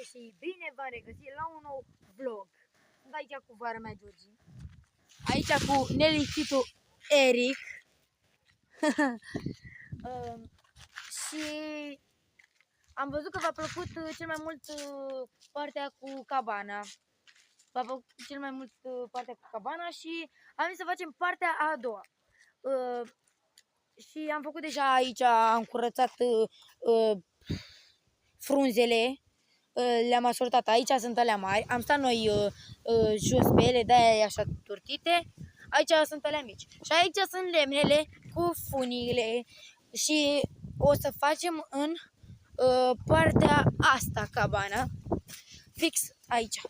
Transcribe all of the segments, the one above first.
și bine v-am regăsit la un nou vlog. Sunt aici cu vara mea, Georgi. Aici cu nelipsitul Eric. Și am văzut că v-a plăcut cel mai mult partea cu cabana. V-a plăcut cel mai mult partea cu cabana și am zis să facem partea a doua. Și am făcut deja aici, am curățat frunzele, le-am asortat. Aici sunt alea mari, am stat noi jos pe ele, de-aia e așa turtite. Aici sunt alea mici. Și aici sunt lemnele cu funile și o să facem în partea asta cabana, fix aici.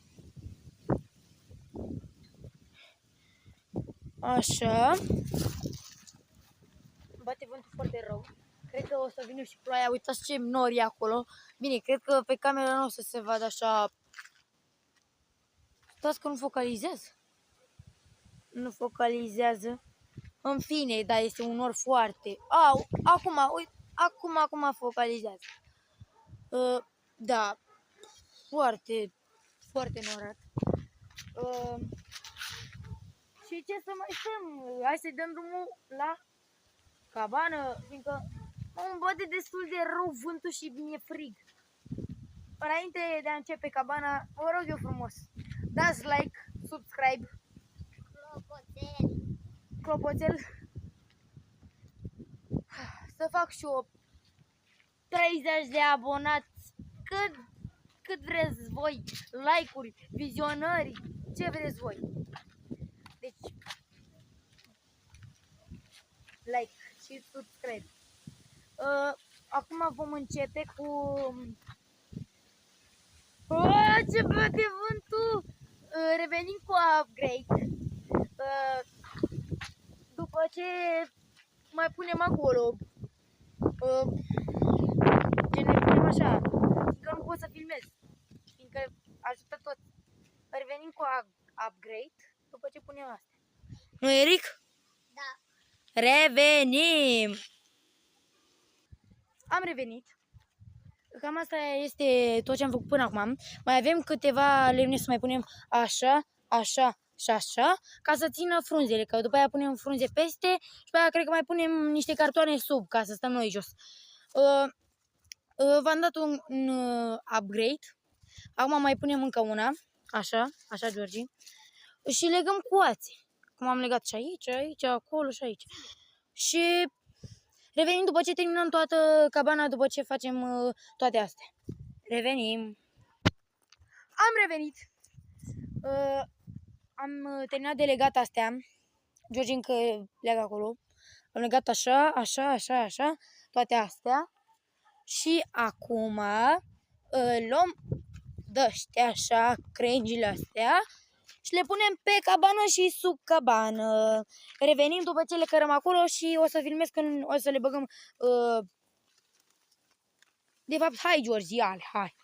Așa. Bate vântul foarte rău. Cred că o să vină și ploaia. Uitați ce nori e acolo. Bine, cred că pe camera nu o să se vadă așa. Stați că nu focalizează. Nu focalizează. În fine, dar este un nor foarte. Au, acum, uite, acum focalizează. Da, foarte norat. Și ce să mai stăm? Hai să dăm drumul la cabană, fiindcă îmi bate destul de rău vântul și mi-e frig. Înainte de a începe cabana, vă rog eu frumos, dați like, subscribe, clopoțel, să fac și eu 30 de abonați, cât vreți voi, like-uri, vizionări, ce vreți voi. Deci, like și subscribe. Acum vom începe cu... ce bate vântul! Revenim cu upgrade. După ce mai punem acolo. Ce ne punem așa. Că nu pot să filmez. Fiindcă ajută tot. Revenim cu upgrade după ce punem asta. Nu, Eric? Da. Revenim! Am revenit. Cam asta este tot ce am făcut până acum. Mai avem câteva lemne să mai punem așa, așa și așa, ca să țină frunzele, că după aia punem frunze peste și după aia cred că mai punem niște cartoane sub, ca să stăm noi jos. V-am dat un upgrade. Acum mai punem încă una, așa, Georgi. Și legăm cu ațe. Cum am legat și aici, acolo și aici. Și revenim după ce terminăm toată cabana, după ce facem toate astea. Revenim. Am revenit. Am terminat de legat astea. Georgi încă leagă acolo. Am legat așa, toate astea. Și acum luăm de-astea așa, crengile astea. Și le punem pe cabană și sub cabană. Revenim după ce le cărăm acolo și o să filmez când o să le băgăm. De fapt, hai Georgi, hai.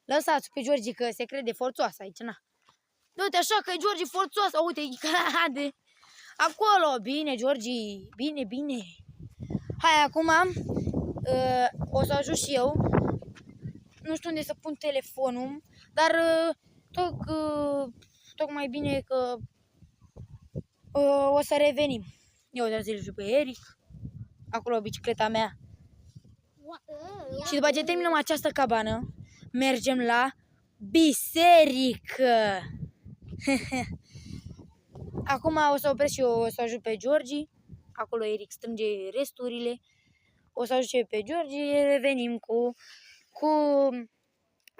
Lăsați pe Georgi că se crede forțoasă aici, na. Du-te așa că e Georgi forțoasă, uite, cade. Acolo, bine Georgi, bine. Hai, acum o să ajut și eu. Nu știu unde să pun telefonul, dar tocmai bine că o să revenim. Eu de zile pe Eric, acolo bicicleta mea. Și după ce terminăm această cabană, mergem la biserică. Acum o să opresc și eu, o să ajut pe Georgi. Acolo Eric strânge resturile. O să ajut și eu pe Georgi, revenim cu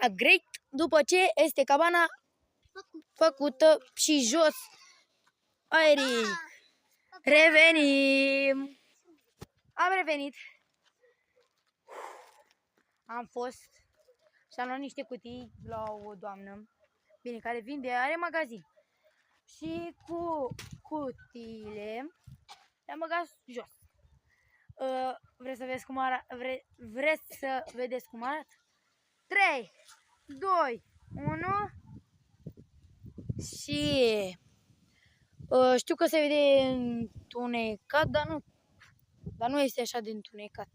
upgrade după ce este cabana făcută și jos. Eric, revenim. Am revenit. Am fost și am luat niște cutii la o doamnă, bine, care vinde, are magazin. Și cu cutiile le-am băgat jos. Vreți să vedeți cum arată? Vreți să vedeți cum arată? 3, 2, 1 și știu că se vede întunecat, dar nu este așa de întunecat.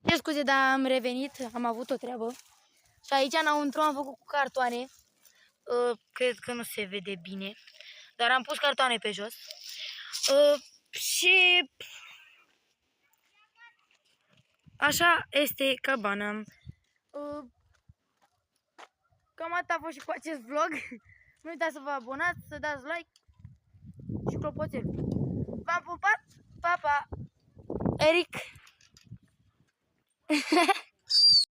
Ce scuze, dar am revenit, am avut o treabă. Și aici înăuntru am făcut cu cartoane. Cred că nu se vede bine, dar am pus cartoane pe jos. Și așa este cabana. Cam atât a fost și cu acest vlog. Nu uitați să vă abonați, să dați like și clopoțel. V-am pupat, pa, pa! Eric!